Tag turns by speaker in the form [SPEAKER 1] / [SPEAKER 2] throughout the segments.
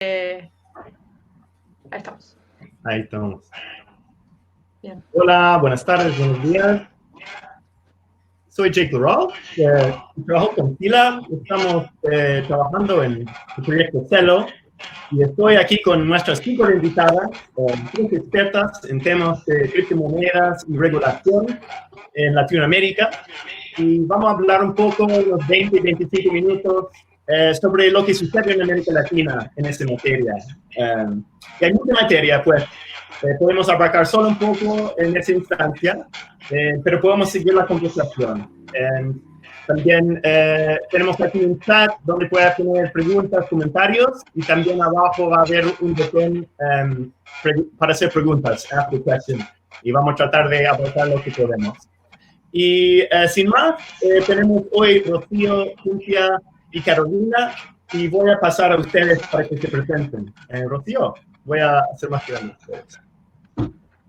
[SPEAKER 1] Ahí estamos.
[SPEAKER 2] Ahí estamos.
[SPEAKER 1] Bien.
[SPEAKER 2] Hola, buenas tardes, buenos días. Soy Jake Laurel, trabajo con Fila. Estamos trabajando en el proyecto Celo y estoy aquí con nuestras 5 invitadas, 3 expertas en temas de criptomonedas y regulación en Latinoamérica. Y vamos a hablar un poco, unos 20-25 minutos, sobre lo que sucede en América Latina en esta materia. Y hay mucha materia, pues podemos abarcar solo un poco en esa instancia, pero podemos seguir la conversación. También tenemos aquí un chat donde puede tener preguntas, comentarios, y también abajo va a haber un botón para hacer preguntas, ask the question, y vamos a tratar de abarcar lo que podemos. Y sin más, tenemos hoy Rocío, Cintia y Carolina, y voy a pasar a ustedes para que se presenten. Rocío, voy a hacer más grande ustedes.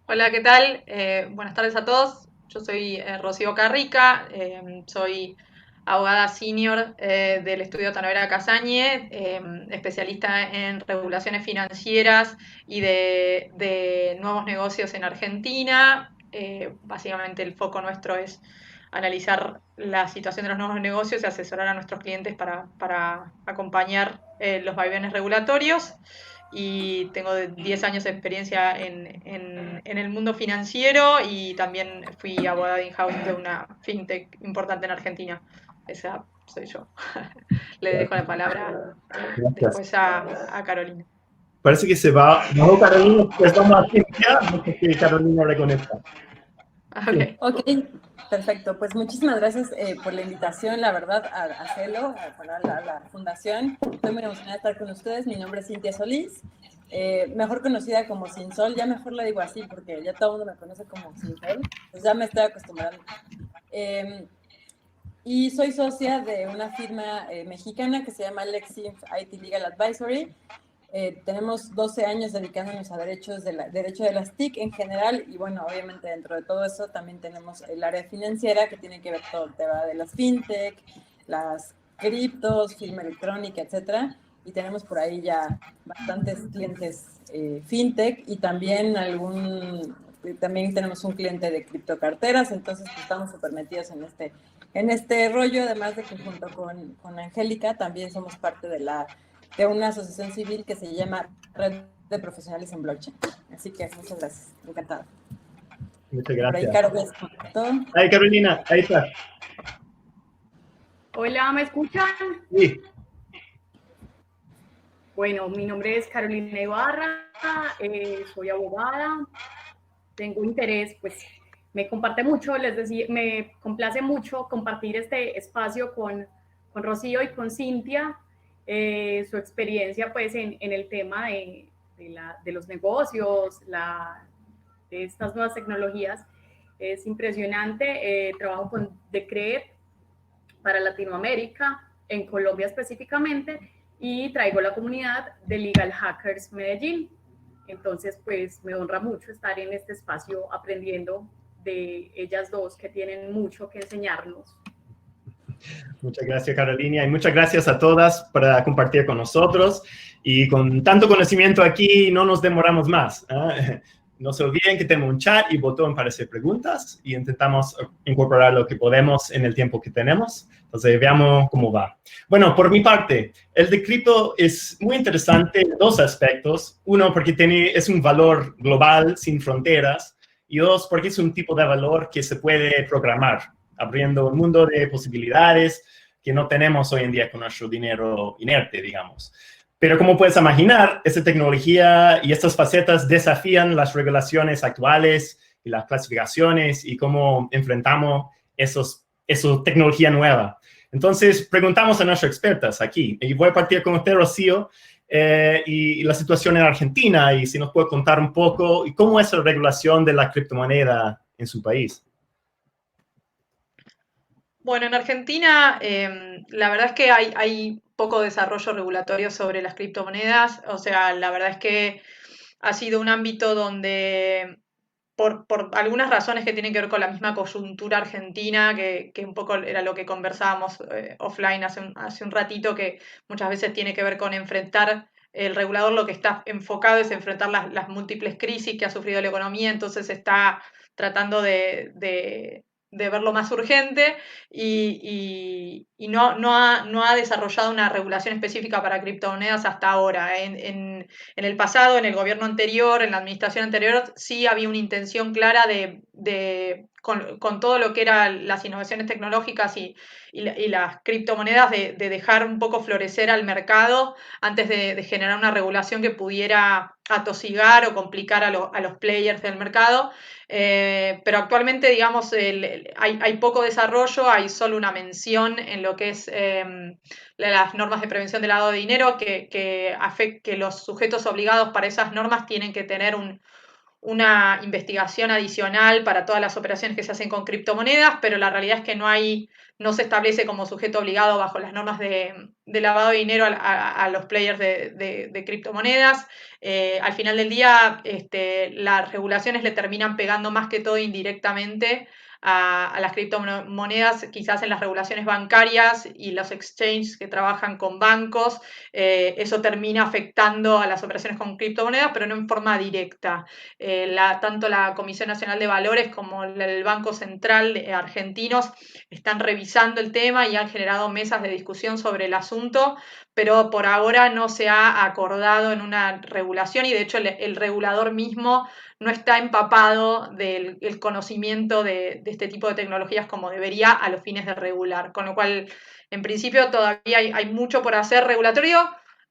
[SPEAKER 1] Hola, ¿qué tal? Buenas tardes a todos. Yo soy Rocío Carrica, soy abogada senior del estudio Tanovera Casañe, especialista en regulaciones financieras y de nuevos negocios en Argentina. Básicamente el foco nuestro es analizar la situación de los nuevos negocios y asesorar a nuestros clientes para acompañar los vaivenes regulatorios. Y tengo 10 años de experiencia en el mundo financiero y también fui abogada in-house de una fintech importante en Argentina. Esa soy yo. Le dejo la palabra después a Carolina.
[SPEAKER 2] Parece que se va. No, Carolina, pues vamos a Cintia, no sé si Carolina reconecta.
[SPEAKER 1] Okay.
[SPEAKER 3] Ok, perfecto. Pues muchísimas gracias por la invitación, la verdad, a Celo, a la fundación. Estoy muy emocionada de estar con ustedes. Mi nombre es Cintia Solís, mejor conocida como Sin Sol. Ya mejor lo digo así porque ya todo el mundo me conoce como Sin Sol. Pues ya me estoy acostumbrando. Y soy socia de una firma mexicana que se llama LexInf IT Legal Advisory. Tenemos 12 años dedicándonos a derecho de las TIC en general y bueno, obviamente dentro de todo eso también tenemos el área financiera que tiene que ver todo el tema de las fintech, las criptos, firma electrónica, etcétera. Y tenemos por ahí ya bastantes clientes fintech y también también tenemos un cliente de criptocarteras, entonces pues, estamos súper metidos en este rollo, además de que junto con Angélica también somos parte de una asociación civil que se llama Red de Profesionales en Blockchain. Así que muchas gracias, encantada.
[SPEAKER 2] Muchas gracias.
[SPEAKER 3] Por ahí, Caro,
[SPEAKER 2] Ay, Carolina, ahí está.
[SPEAKER 4] Hola, ¿me escuchan?
[SPEAKER 2] Sí.
[SPEAKER 4] Bueno, mi nombre es Carolina Ibarra, soy abogada, tengo interés, pues me comparte mucho, les decía, me complace mucho compartir este espacio con Rocío y con Cintia, su experiencia pues en el tema de los negocios, de estas nuevas tecnologías. Es impresionante, trabajo con Decret para Latinoamérica, en Colombia específicamente, y traigo la comunidad de Legal Hackers Medellín. Entonces, pues me honra mucho estar en este espacio aprendiendo de ellas dos que tienen mucho que enseñarnos.
[SPEAKER 2] Muchas gracias, Carolina, y muchas gracias a todas por compartir con nosotros. Y con tanto conocimiento aquí, no nos demoramos más. No se olviden que tenemos un chat y botón para hacer preguntas y intentamos incorporar lo que podemos en el tiempo que tenemos. Entonces, veamos cómo va. Bueno, por mi parte, el de cripto es muy interesante en 2 aspectos. Uno, porque es un valor global, sin fronteras. Y 2, porque es un tipo de valor que se puede programar, abriendo un mundo de posibilidades que no tenemos hoy en día con nuestro dinero inerte, digamos. Pero como puedes imaginar, esta tecnología y estas facetas desafían las regulaciones actuales y las clasificaciones y cómo enfrentamos esa tecnología nueva. Entonces, preguntamos a nuestras expertas aquí. Y voy a partir con usted, Rocío, y la situación en Argentina, y si nos puede contar un poco y cómo es la regulación de la criptomoneda en su país.
[SPEAKER 1] Bueno, en Argentina la verdad es que hay poco desarrollo regulatorio sobre las criptomonedas. O sea, la verdad es que ha sido un ámbito donde por algunas razones que tienen que ver con la misma coyuntura argentina, que un poco era lo que conversábamos offline hace un ratito, que muchas veces tiene que ver con enfrentar el regulador lo que está enfocado es enfrentar las múltiples crisis que ha sufrido la economía, entonces está tratando de ver lo más urgente y no ha desarrollado una regulación específica para criptomonedas hasta ahora. En el pasado, en el gobierno anterior, en la administración anterior, sí había una intención clara con todo lo que eran las innovaciones tecnológicas y las criptomonedas, de dejar un poco florecer al mercado antes de generar una regulación que pudiera atosigar o complicar a los players del mercado. Pero actualmente, digamos, hay poco desarrollo, hay solo una mención en lo que es las normas de prevención del lavado de dinero, que los sujetos obligados para esas normas tienen que tener una investigación adicional para todas las operaciones que se hacen con criptomonedas, pero la realidad es que no se establece como sujeto obligado bajo las normas de lavado de dinero a los players de criptomonedas. Al final del día, las regulaciones le terminan pegando más que todo indirectamente a las criptomonedas, quizás en las regulaciones bancarias y los exchanges que trabajan con bancos. Eso termina afectando a las operaciones con criptomonedas, pero no en forma directa. Tanto la Comisión Nacional de Valores como el Banco Central argentinos están revisando el tema y han generado mesas de discusión sobre el asunto, pero por ahora no se ha acordado en una regulación y de hecho el regulador mismo no está empapado del conocimiento de este tipo de tecnologías como debería a los fines de regular, con lo cual en principio todavía hay mucho por hacer regulatorio.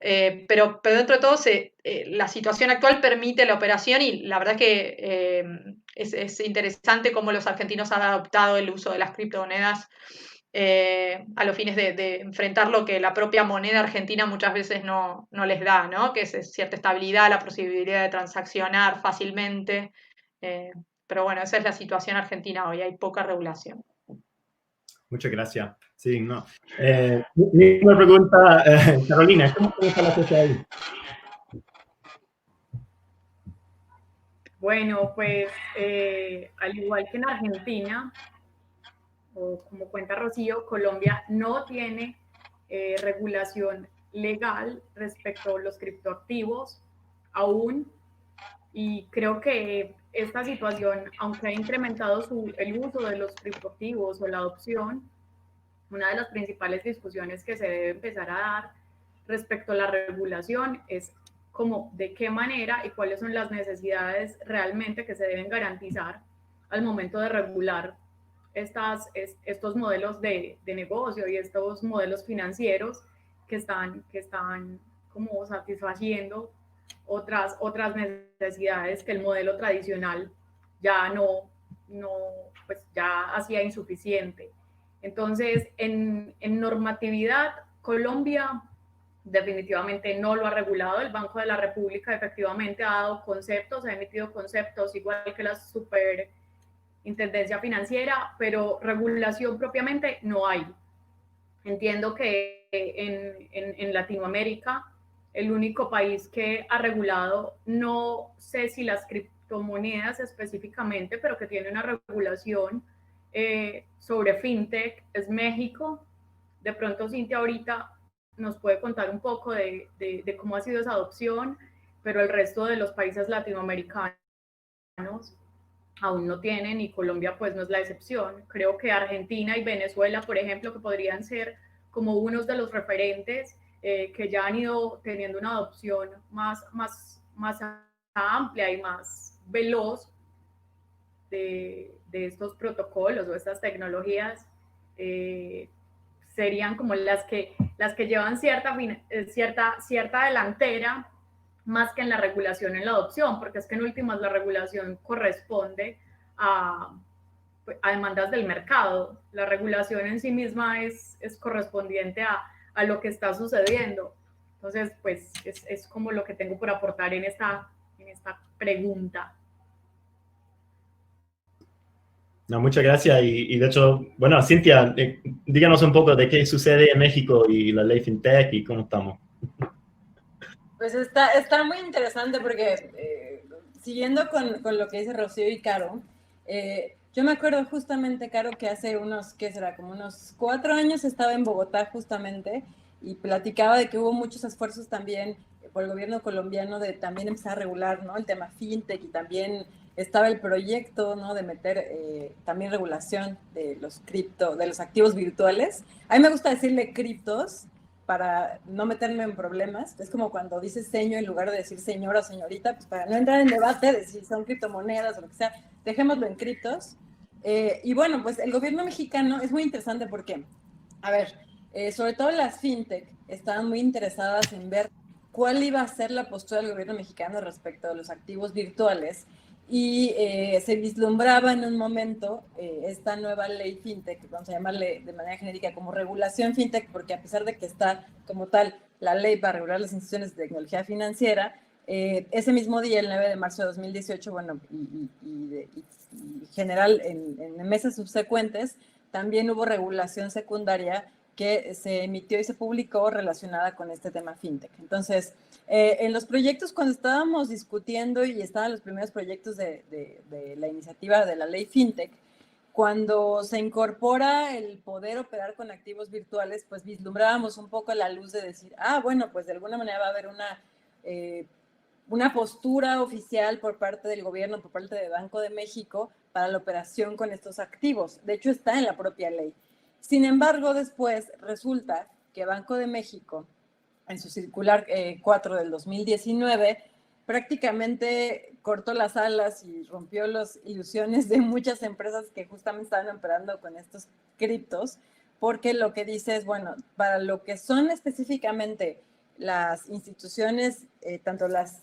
[SPEAKER 1] Pero dentro de todo la situación actual permite la operación y la verdad que es interesante cómo los argentinos han adoptado el uso de las criptomonedas a los fines de enfrentar lo que la propia moneda argentina muchas veces no les da, ¿no? Que es cierta estabilidad, la posibilidad de transaccionar fácilmente. Pero bueno, esa es la situación argentina hoy, hay poca regulación.
[SPEAKER 2] Muchas gracias. Sí, no. Una pregunta, Carolina, ¿cómo está la cosa ahí?
[SPEAKER 4] Bueno, pues al igual que en Argentina, o como cuenta Rocío, Colombia no tiene regulación legal respecto a los criptoactivos aún, y creo que esta situación, aunque ha incrementado el uso de los criptoactivos o la adopción, una de las principales discusiones que se debe empezar a dar respecto a la regulación es como de qué manera y cuáles son las necesidades realmente que se deben garantizar al momento de regular estos modelos de negocio y estos modelos financieros que están como satisfaciendo otras necesidades que el modelo tradicional ya pues ya hacía insuficiente. Entonces, en normatividad, Colombia definitivamente no lo ha regulado. El Banco de la República efectivamente ha dado conceptos, ha emitido conceptos igual que la Superintendencia Financiera, pero regulación propiamente no hay. Entiendo que en Latinoamérica el único país que ha regulado, no sé si las criptomonedas específicamente, pero que tiene una regulación sobre fintech es México. De pronto Cintia ahorita nos puede contar un poco de cómo ha sido esa adopción, pero el resto de los países latinoamericanos aún no tienen y Colombia pues no es la excepción. Creo que Argentina y Venezuela, por ejemplo, que podrían ser como unos de los referentes que ya han ido teniendo una adopción más amplia y más veloz de estos protocolos o estas tecnologías, serían como las que llevan cierta delantera más que en la regulación en la adopción, porque es que en últimas la regulación corresponde a demandas del mercado. La regulación en sí misma es correspondiente a lo que está sucediendo. Entonces, pues es como lo que tengo por aportar en esta pregunta.
[SPEAKER 2] No, muchas gracias. Y de hecho, bueno, Cintia, díganos un poco de qué sucede en México y la ley FinTech y cómo estamos.
[SPEAKER 3] Pues está muy interesante porque siguiendo con lo que dice Rocío y Caro, yo me acuerdo justamente, Caro, que hace ¿qué será? Como unos 4 años estaba en Bogotá justamente y platicaba de que hubo muchos esfuerzos también por el gobierno colombiano de también empezar a regular, ¿no? El tema fintech, y también estaba el proyecto, ¿no? De meter también regulación de los de los activos virtuales. A mí me gusta decirle criptos para no meterme en problemas. Es como cuando dices seño en lugar de decir señora o señorita, pues para no entrar en debate de si son criptomonedas o lo que sea, dejémoslo en criptos. Y bueno, pues el gobierno mexicano es muy interesante porque, a ver, sobre todo las fintech estaban muy interesadas en ver cuál iba a ser la postura del gobierno mexicano respecto a los activos virtuales, y se vislumbraba en un momento esta nueva ley fintech, vamos a llamarle de manera genérica como regulación fintech, porque a pesar de que está como tal la ley para regular las instituciones de tecnología financiera, ese mismo día, el 9 de marzo de 2018, bueno, y general en meses subsecuentes, también hubo regulación secundaria que se emitió y se publicó relacionada con este tema fintech. Entonces, en los proyectos, cuando estábamos discutiendo y estaban los primeros proyectos de la iniciativa de la ley fintech, cuando se incorpora el poder operar con activos virtuales, pues vislumbrábamos un poco la luz de decir, bueno, pues de alguna manera va a haber una postura oficial por parte del gobierno, por parte de Banco de México, para la operación con estos activos. De hecho, está en la propia ley. Sin embargo, después resulta que Banco de México, en su circular 4 del 2019, prácticamente cortó las alas y rompió las ilusiones de muchas empresas que justamente estaban operando con estos criptos, porque lo que dice es, bueno, para lo que son específicamente las instituciones, tanto las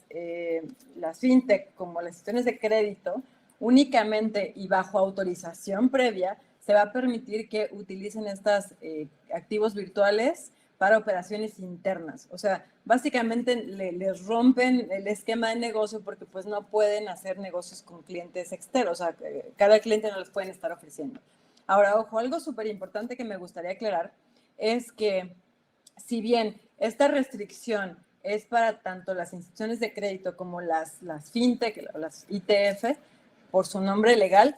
[SPEAKER 3] fintech como las instituciones de crédito, únicamente y bajo autorización previa, se va a permitir que utilicen estos activos virtuales para operaciones internas. O sea, básicamente les rompen el esquema de negocio porque pues no pueden hacer negocios con clientes externos. O sea, cada cliente no les pueden estar ofreciendo. Ahora, ojo, algo súper importante que me gustaría aclarar es que si bien esta restricción es para tanto las instituciones de crédito como las fintech o las ITF, por su nombre legal,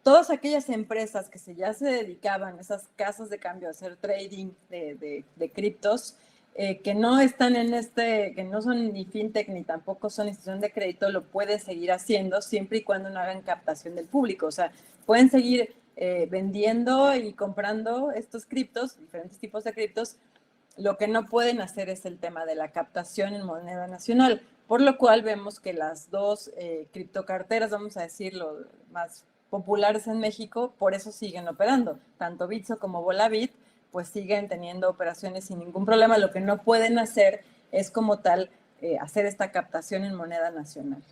[SPEAKER 3] todas aquellas empresas que ya se dedicaban, esas casas de cambio, a hacer trading de criptos, que no están que no son ni fintech ni tampoco son institución de crédito, lo pueden seguir haciendo siempre y cuando no hagan captación del público. O sea, pueden seguir vendiendo y comprando estos criptos, diferentes tipos de criptos. Lo que no pueden hacer es el tema de la captación en moneda nacional, por lo cual vemos que las dos criptocarteras, vamos a decirlo, más populares en México, por eso siguen operando. Tanto Bitso como Volavit, pues siguen teniendo operaciones sin ningún problema. Lo que no pueden hacer es como tal hacer esta captación en moneda nacional.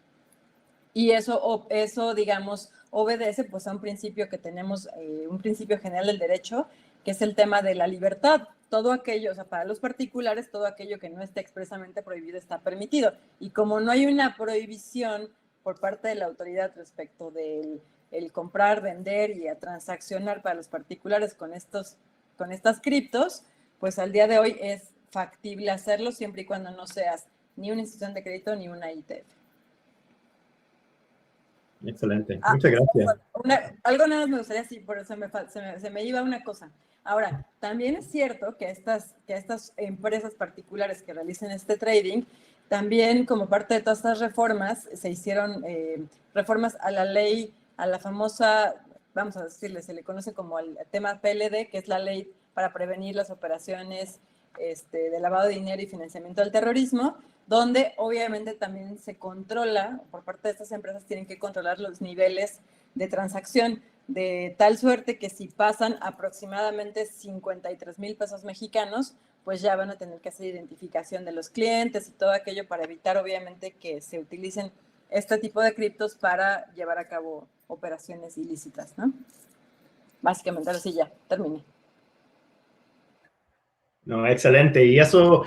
[SPEAKER 3] Y eso, digamos, obedece pues a un principio que tenemos, un principio general del derecho, que es el tema de la libertad. Todo aquello, o sea, para los particulares, todo aquello que no esté expresamente prohibido está permitido. Y como no hay una prohibición por parte de la autoridad respecto del comprar, vender y a transaccionar para los particulares con estas criptos, pues al día de hoy es factible hacerlo siempre y cuando no seas ni una institución de crédito ni una ITF.
[SPEAKER 2] Excelente, muchas gracias.
[SPEAKER 3] Algo nada más me gustaría, sí, por eso se me iba una cosa. Ahora, también es cierto que estas empresas particulares que realicen este trading, también como parte de todas estas reformas, se hicieron reformas a la ley, a la famosa, vamos a decirle, se le conoce como el tema PLD, que es la ley para prevenir las operaciones de lavado de dinero y financiamiento del terrorismo, donde obviamente también se controla, por parte de estas empresas tienen que controlar los niveles de transacción, de tal suerte que si pasan aproximadamente 53,000 pesos mexicanos, pues ya van a tener que hacer identificación de los clientes y todo aquello para evitar obviamente que se utilicen este tipo de criptos para llevar a cabo operaciones ilícitas, ¿no? Básicamente, ahora sí ya, terminé.
[SPEAKER 2] No, excelente. Y eso,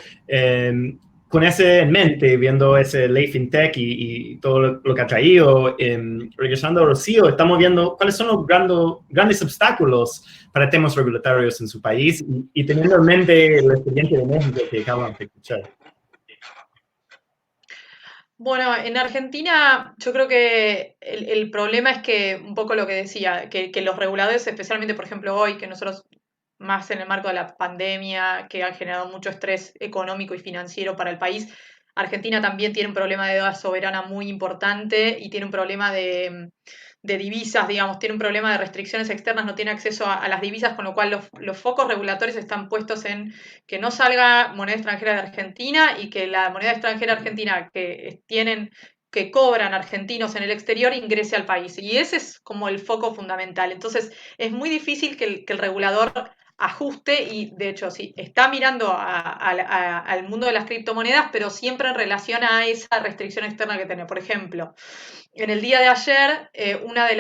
[SPEAKER 2] con ese en mente, viendo ese ley fintech y todo lo que ha traído, regresando a Rocío, estamos viendo cuáles son los grandes obstáculos para temas regulatorios en su país y teniendo en mente el expediente de México que acaban de escuchar.
[SPEAKER 1] Bueno, en Argentina yo creo que el problema es que, un poco lo que decía, que los reguladores, especialmente por ejemplo hoy, que nosotros más en el marco de la pandemia, que ha generado mucho estrés económico y financiero para el país. Argentina también tiene un problema de deuda soberana muy importante y tiene un problema de divisas, digamos, tiene un problema de restricciones externas, no tiene acceso a las divisas, con lo cual los focos regulatorios están puestos en que no salga moneda extranjera de Argentina y que la moneda extranjera argentina que cobran argentinos en el exterior ingrese al país. Y ese es como el foco fundamental. Entonces, es muy difícil que el regulador ajuste y, de hecho, sí, está mirando al mundo de las criptomonedas, pero siempre en relación a esa restricción externa que tiene. Por ejemplo, en el día de ayer, una de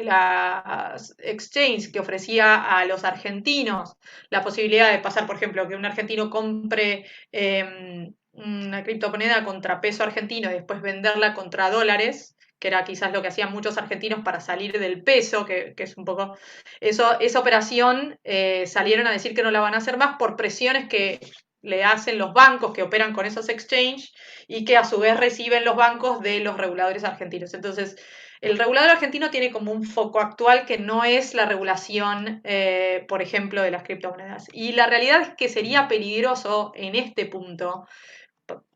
[SPEAKER 1] las exchanges que ofrecía a los argentinos la posibilidad de pasar, por ejemplo, que un argentino compre una criptomoneda contra peso argentino y después venderla contra dólares, que era quizás lo que hacían muchos argentinos para salir del peso, que es un poco... esa operación salieron a decir que no la van a hacer más por presiones que le hacen los bancos que operan con esos exchanges y que a su vez reciben los bancos de los reguladores argentinos. Entonces, el regulador argentino tiene como un foco actual que no es la regulación, por ejemplo, de las criptomonedas. Y la realidad es que sería peligroso en este punto,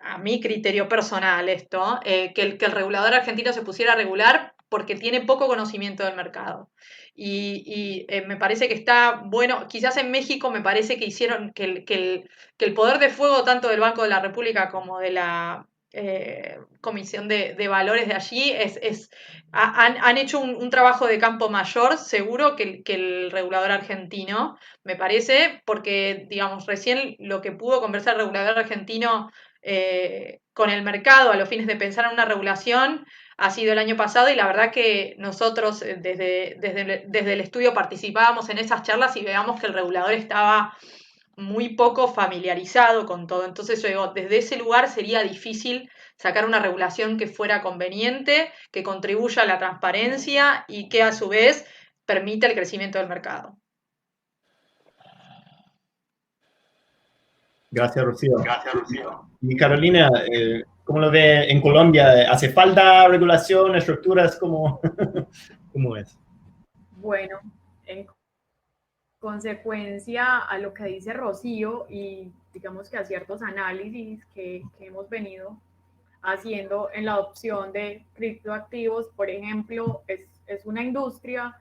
[SPEAKER 1] a mi criterio personal esto, que el regulador argentino se pusiera a regular porque tiene poco conocimiento del mercado. Me parece que está bueno, quizás en México me parece que hicieron que el poder de fuego tanto del Banco de la República como de la Comisión de Valores de allí han hecho un trabajo de campo mayor, seguro, que el regulador argentino, me parece, porque, digamos, recién lo que pudo conversar el regulador argentino con el mercado a los fines de pensar en una regulación ha sido el año pasado y la verdad que nosotros desde el estudio participábamos en esas charlas y veamos que el regulador estaba muy poco familiarizado con todo. Entonces yo digo, desde ese lugar sería difícil sacar una regulación que fuera conveniente, que contribuya a la transparencia y que a su vez permita el crecimiento del mercado.
[SPEAKER 2] Gracias, Rocío. Y Carolina, ¿cómo lo ve en Colombia? ¿Hace falta regulación, estructuras? ¿Cómo es?
[SPEAKER 4] Bueno, en consecuencia a lo que dice Rocío y digamos que a ciertos análisis que hemos venido haciendo en la adopción de criptoactivos, por ejemplo, es una industria,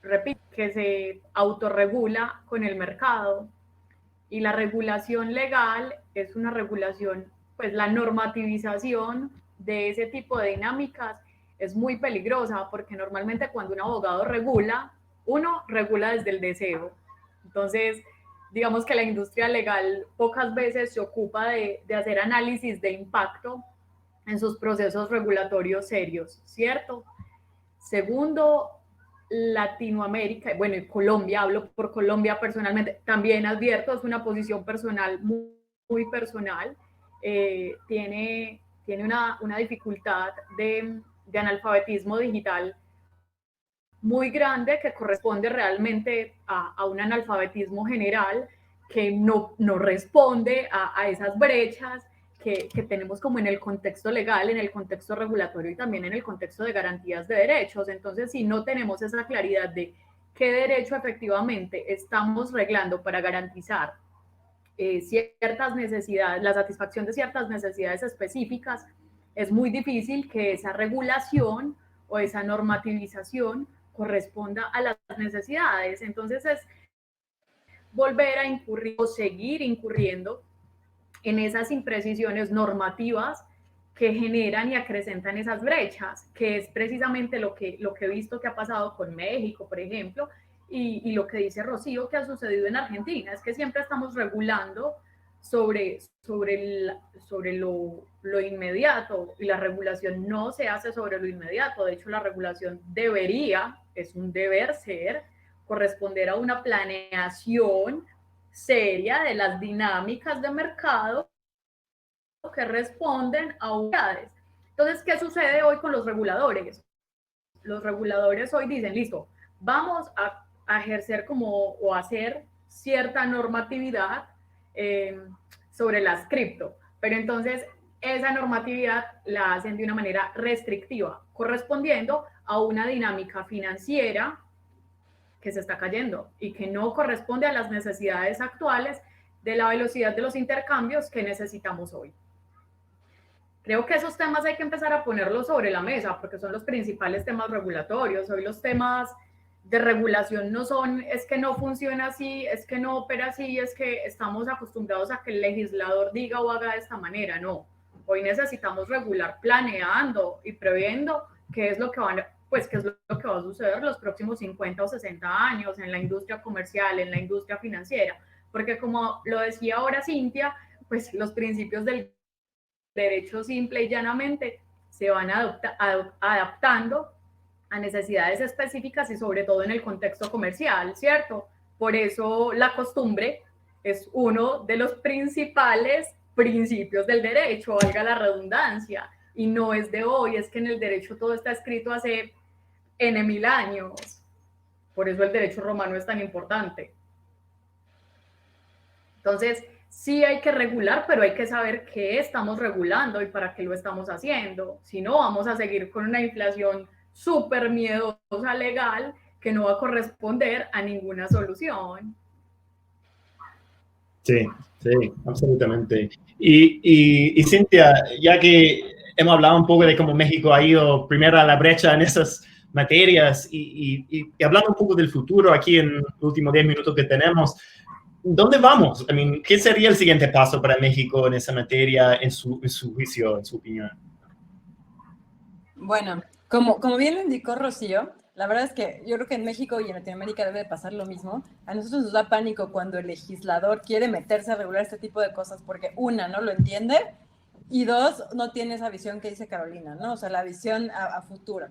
[SPEAKER 4] repito, que se autorregula con el mercado y la regulación legal es una regulación, pues la normativización de ese tipo de dinámicas es muy peligrosa porque normalmente cuando un abogado regula, uno regula desde el deseo. Entonces, digamos que la industria legal pocas veces se ocupa de hacer análisis de impacto en sus procesos regulatorios serios, ¿cierto? Segundo, Latinoamérica, bueno, y Colombia, hablo por Colombia personalmente, también advierto, es una posición personal muy personal, tiene una dificultad de analfabetismo digital muy grande que corresponde realmente a un analfabetismo general que no responde a esas brechas que tenemos como en el contexto legal, en el contexto regulatorio y también en el contexto de garantías de derechos. Entonces, si no tenemos esa claridad de qué derecho efectivamente estamos reglando para garantizar ciertas necesidades, la satisfacción de ciertas necesidades específicas, es muy difícil que esa regulación o esa normativización corresponda a las necesidades. Entonces es volver a incurrir o seguir incurriendo en esas imprecisiones normativas que generan y acrecentan esas brechas, que es precisamente lo que he visto que ha pasado con México, por ejemplo, y lo que dice Rocío que ha sucedido en Argentina, es que siempre estamos regulando sobre lo inmediato y la regulación no se hace sobre lo inmediato. De hecho, la regulación es un deber ser, corresponder a una planeación seria de las dinámicas de mercado que responden a unidades. Entonces, ¿qué sucede hoy con los reguladores? Los reguladores hoy dicen, listo, vamos a ejercer o hacer cierta normatividad sobre las cripto, pero entonces esa normatividad la hacen de una manera restrictiva, correspondiendo a una dinámica financiera que se está cayendo y que no corresponde a las necesidades actuales de la velocidad de los intercambios que necesitamos hoy. Creo que esos temas hay que empezar a ponerlos sobre la mesa porque son los principales temas regulatorios. Hoy los temas de regulación no son, es que no funciona así, es que no opera así, es que estamos acostumbrados a que el legislador diga o haga de esta manera. No, hoy necesitamos regular planeando y previendo qué es lo que qué es lo que va a suceder los próximos 50 o 60 años en la industria comercial, en la industria financiera, porque como lo decía ahora Cintia, pues los principios del derecho simple y llanamente se van adaptando a necesidades específicas y sobre todo en el contexto comercial, ¿cierto? Por eso la costumbre es uno de los principales principios del derecho, valga la redundancia, y no es de hoy, es que en el derecho todo está escrito hace N.000 años. Por eso el derecho romano es tan importante. Entonces, sí hay que regular, pero hay que saber qué estamos regulando y para qué lo estamos haciendo. Si no, vamos a seguir con una inflación súper miedosa legal que no va a corresponder a ninguna solución.
[SPEAKER 2] Sí, sí, absolutamente. Y Cintia, ya que hemos hablado un poco de cómo México ha ido primero a la brecha en esas materias y hablando un poco del futuro aquí en los últimos 10 minutos que tenemos, ¿dónde vamos? ¿Qué sería el siguiente paso para México en esa materia, en su juicio, en su opinión?
[SPEAKER 3] Bueno, como bien lo indicó Rocío, la verdad es que yo creo que en México y en Latinoamérica debe pasar lo mismo. A nosotros nos da pánico cuando el legislador quiere meterse a regular este tipo de cosas porque, una, no lo entiende y dos, no tiene esa visión que dice Carolina, ¿no? O sea, la visión a futuro.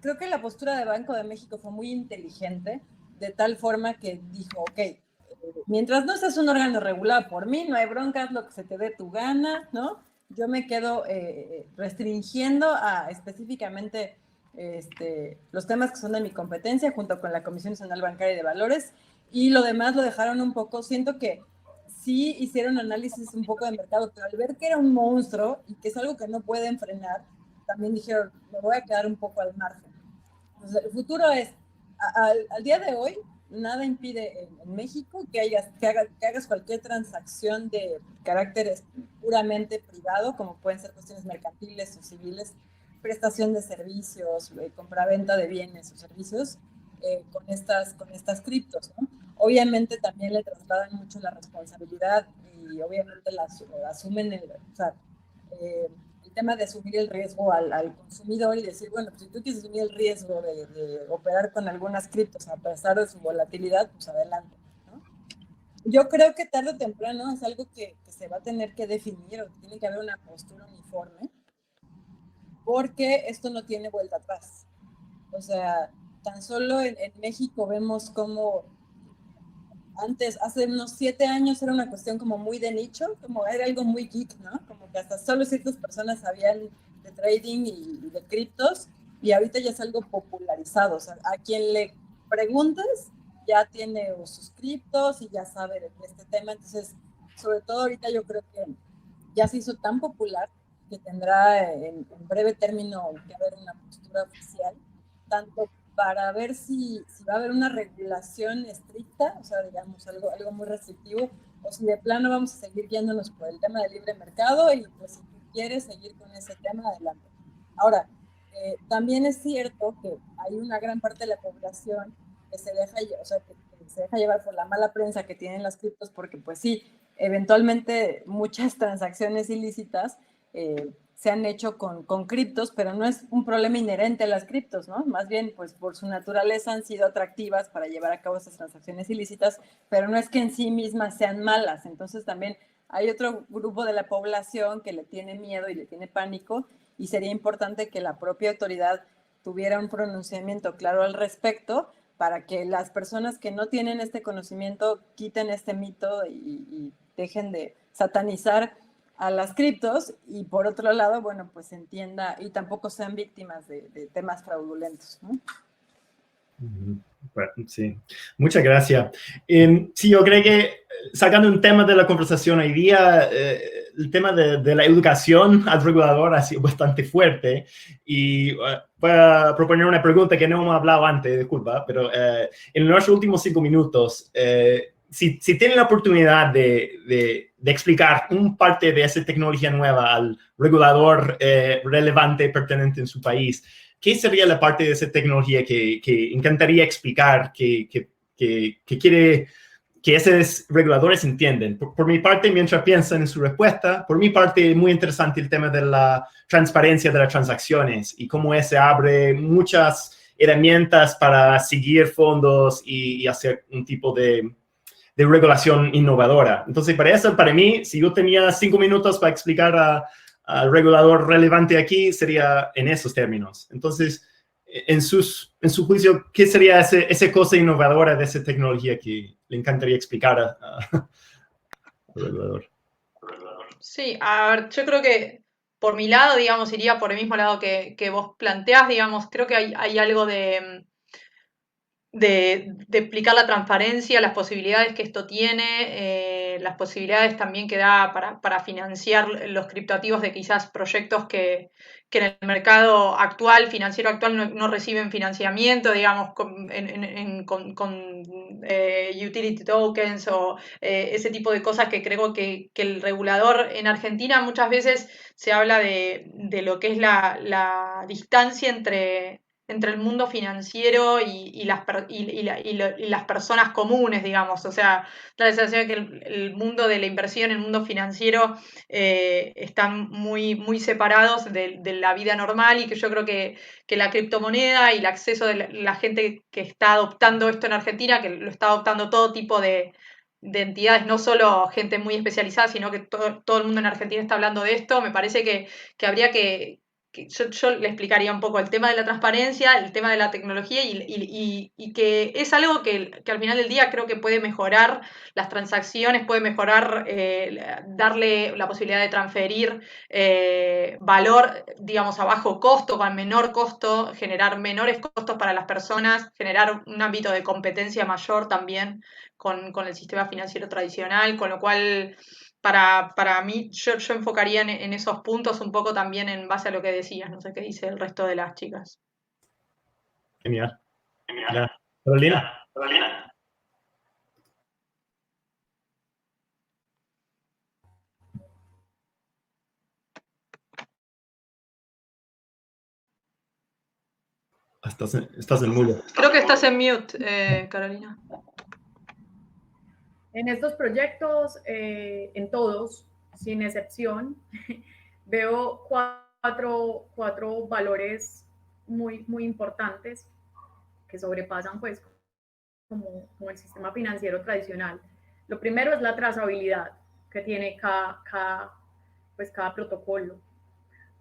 [SPEAKER 3] Creo que la postura de Banco de México fue muy inteligente, de tal forma que dijo, ok, mientras no seas un órgano regulado por mí, no hay broncas, lo que se te dé tu gana, ¿no? Yo me quedo restringiendo a específicamente los temas que son de mi competencia junto con la Comisión Nacional Bancaria y de Valores, y lo demás lo dejaron un poco, siento que sí hicieron análisis un poco de mercado, pero al ver que era un monstruo y que es algo que no pueden frenar, también dijeron, me voy a quedar un poco al margen. Entonces, el futuro es, al día de hoy, nada impide en México que hagas cualquier transacción de carácter puramente privado, como pueden ser cuestiones mercantiles o civiles, prestación de servicios, compraventa de bienes o servicios con estas criptos, ¿no? Obviamente también le trasladan mucho la responsabilidad y obviamente asumen el tema de asumir el riesgo al consumidor y decir, bueno, pues si tú quieres asumir el riesgo de operar con algunas criptos a pesar de su volatilidad, pues adelante, ¿no? Yo creo que tarde o temprano es algo que se va a tener que definir o tiene que haber una postura uniforme porque esto no tiene vuelta atrás. O sea, tan solo en México vemos como antes, hace unos 7 años era una cuestión como muy de nicho, como era algo muy geek, ¿no? Como que hasta solo ciertas personas sabían de trading y de criptos, y ahorita ya es algo popularizado. O sea, a quien le preguntes ya tiene sus criptos y ya sabe de este tema. Entonces, sobre todo ahorita yo creo que ya se hizo tan popular que tendrá en breve término que haber una postura oficial, tanto para ver si va a haber una regulación estricta, o sea, digamos, algo muy restrictivo, o si de plano vamos a seguir guiándonos por el tema del libre mercado y pues si tú quieres seguir con ese tema, adelante. Ahora, también es cierto que hay una gran parte de la población que se deja, o sea, que se deja llevar por la mala prensa que tienen las criptos, porque pues sí, eventualmente muchas transacciones ilícitas se han hecho con criptos, pero no es un problema inherente a las criptos, ¿no? Más bien, pues por su naturaleza han sido atractivas para llevar a cabo esas transacciones ilícitas, pero no es que en sí mismas sean malas. Entonces también hay otro grupo de la población que le tiene miedo y le tiene pánico, y sería importante que la propia autoridad tuviera un pronunciamiento claro al respecto para que las personas que no tienen este conocimiento quiten este mito y dejen de satanizar a las criptos, y por otro lado, bueno, pues entienda y tampoco sean víctimas de temas fraudulentos, ¿no?
[SPEAKER 2] Bueno, sí, muchas gracias. Sí, yo creo que sacando un tema de la conversación hoy día, el tema de la educación al regulador ha sido bastante fuerte y voy a proponer una pregunta que no hemos hablado antes, disculpa, pero en los últimos 5 minutos, si tienen la oportunidad de explicar un parte de esa tecnología nueva al regulador relevante pertinente en su país, ¿qué sería la parte de esa tecnología que encantaría explicar, que quiere que esos reguladores entienden? Por mi parte, mientras piensan en su respuesta, por mi parte, muy interesante el tema de la transparencia de las transacciones y cómo ese abre muchas herramientas para seguir fondos y hacer un tipo de regulación innovadora. Entonces, para mí, si yo tenía 5 minutos para explicar al regulador relevante aquí, sería en esos términos. Entonces, en su juicio, ¿qué sería esa cosa innovadora de esa tecnología que le encantaría explicar al regulador?
[SPEAKER 1] Sí, a ver, yo creo que por mi lado, digamos, iría por el mismo lado que vos planteás, digamos, creo que hay algo de explicar la transparencia, las posibilidades que esto tiene, las posibilidades también que da para financiar los criptoactivos de quizás proyectos que en el mercado actual, financiero actual, no reciben financiamiento, digamos, con utility tokens o ese tipo de cosas que creo que el regulador en Argentina muchas veces se habla de lo que es la distancia entre el mundo financiero y las personas comunes, digamos. O sea, da la sensación de que el mundo de la inversión, el mundo financiero, están muy, muy separados de la vida normal y que yo creo que la criptomoneda y el acceso de la gente que está adoptando esto en Argentina, que lo está adoptando todo tipo de entidades, no solo gente muy especializada, sino que todo el mundo en Argentina está hablando de esto, me parece que habría que yo le explicaría un poco el tema de la transparencia, el tema de la tecnología y que es algo que al final del día creo que puede mejorar las transacciones, puede mejorar, darle la posibilidad de transferir valor, digamos, a bajo costo, con menor costo, generar menores costos para las personas, generar un ámbito de competencia mayor también con el sistema financiero tradicional, con lo cual para mí, yo enfocaría en esos puntos un poco también en base a lo que decías, no sé qué dice el resto de las chicas.
[SPEAKER 2] Genial. Ya. Carolina. Estás en mudo.
[SPEAKER 1] Creo que estás en mute, Carolina.
[SPEAKER 4] En estos proyectos, en todos, sin excepción, veo cuatro valores muy, muy importantes que sobrepasan pues como el sistema financiero tradicional. Lo primero es la trazabilidad que tiene cada protocolo.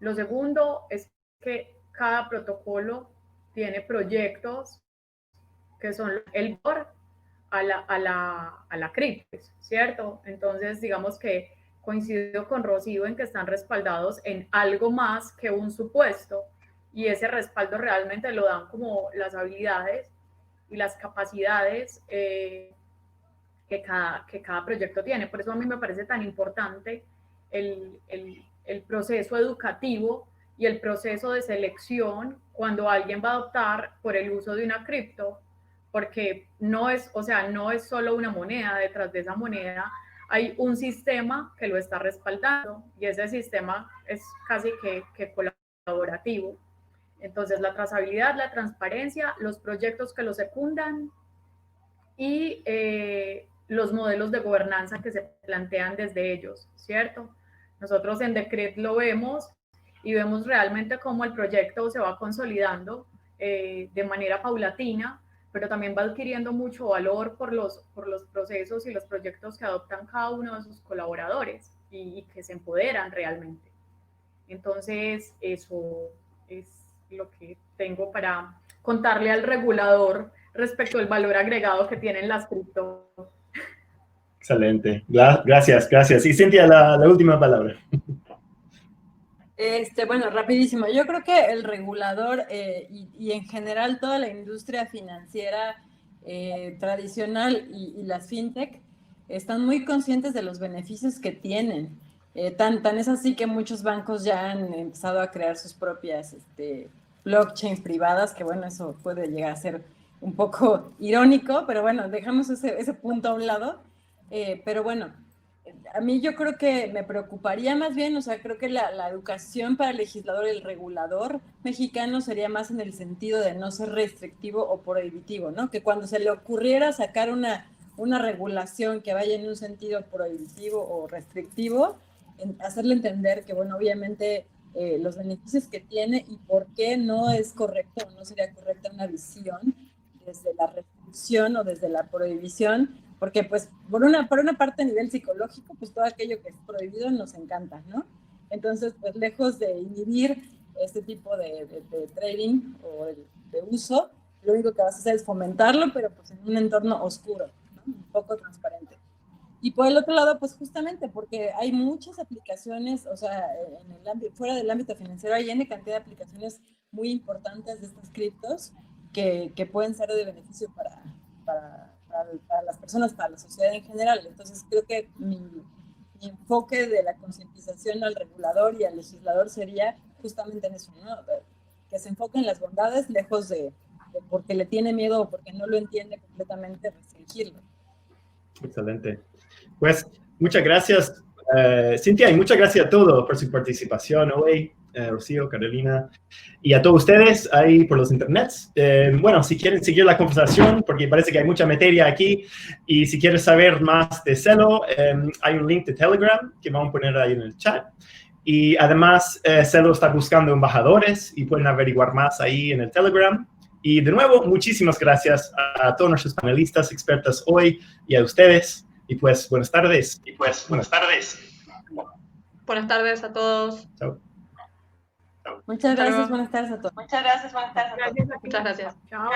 [SPEAKER 4] Lo segundo es que cada protocolo tiene proyectos que son el valor a la cripto, ¿cierto? Entonces, digamos que coincido con Rocío en que están respaldados en algo más que un supuesto y ese respaldo realmente lo dan como las habilidades y las capacidades que cada proyecto tiene. Por eso a mí me parece tan importante el proceso educativo y el proceso de selección cuando alguien va a optar por el uso de una cripto, porque no es solo una moneda, detrás de esa moneda hay un sistema que lo está respaldando y ese sistema es casi que colaborativo. Entonces, la trazabilidad, la transparencia, los proyectos que lo secundan y los modelos de gobernanza que se plantean desde ellos, ¿cierto? Nosotros en Decret lo vemos y vemos realmente cómo el proyecto se va consolidando de manera paulatina, pero también va adquiriendo mucho valor por los procesos y los proyectos que adoptan cada uno de sus colaboradores y que se empoderan realmente. Entonces, eso es lo que tengo para contarle al regulador respecto al valor agregado que tienen las cripto.
[SPEAKER 2] Excelente. Gracias. Y Cintia, la última palabra.
[SPEAKER 3] Bueno, rapidísimo. Yo creo que el regulador y en general toda la industria financiera tradicional y las fintech están muy conscientes de los beneficios que tienen Tan es así que muchos bancos ya han empezado a crear sus propias blockchains privadas, que bueno, eso puede llegar a ser un poco irónico, pero bueno, dejamos ese punto a un lado. Pero bueno, a mí yo creo que me preocuparía más bien, o sea, creo que la educación para el legislador y el regulador mexicano sería más en el sentido de no ser restrictivo o prohibitivo, ¿no? Que cuando se le ocurriera sacar una regulación que vaya en un sentido prohibitivo o restrictivo, hacerle entender que, bueno, obviamente los beneficios que tiene y por qué no es correcto o no sería correcta una visión desde la restricción o desde la prohibición, porque pues por una parte a nivel psicológico, pues todo aquello que es prohibido nos encanta, ¿no? Entonces, pues lejos de inhibir este tipo de trading o de uso, lo único que vas a hacer es fomentarlo, pero pues en un entorno oscuro, ¿no? Un poco transparente. Y por el otro lado, pues justamente porque hay muchas aplicaciones, o sea, fuera del ámbito financiero hay N cantidad de aplicaciones muy importantes de estos criptos que pueden ser de beneficio para las personas, para la sociedad en general. Entonces creo que mi enfoque de la concientización al regulador y al legislador sería justamente en eso, ¿no? Que se enfoque en las bondades lejos de porque le tiene miedo o porque no lo entiende completamente, restringirlo.
[SPEAKER 2] Excelente. Pues muchas gracias, Cintia, y muchas gracias a todos por su participación hoy, Rocío, Carolina, y a todos ustedes ahí por los internets. Bueno, si quieren seguir la conversación, porque parece que hay mucha materia aquí, y si quieres saber más de Celo, hay un link de Telegram que vamos a poner ahí en el chat. Y además, Celo está buscando embajadores y pueden averiguar más ahí en el Telegram. Y de nuevo, muchísimas gracias a todos nuestros panelistas, expertos hoy y a ustedes. Y pues, buenas tardes.
[SPEAKER 1] Buenas tardes a todos.
[SPEAKER 2] Chao.
[SPEAKER 3] Muchas gracias, buenas tardes a todos.
[SPEAKER 4] Gracias a ti.
[SPEAKER 1] Muchas gracias.
[SPEAKER 4] Chao.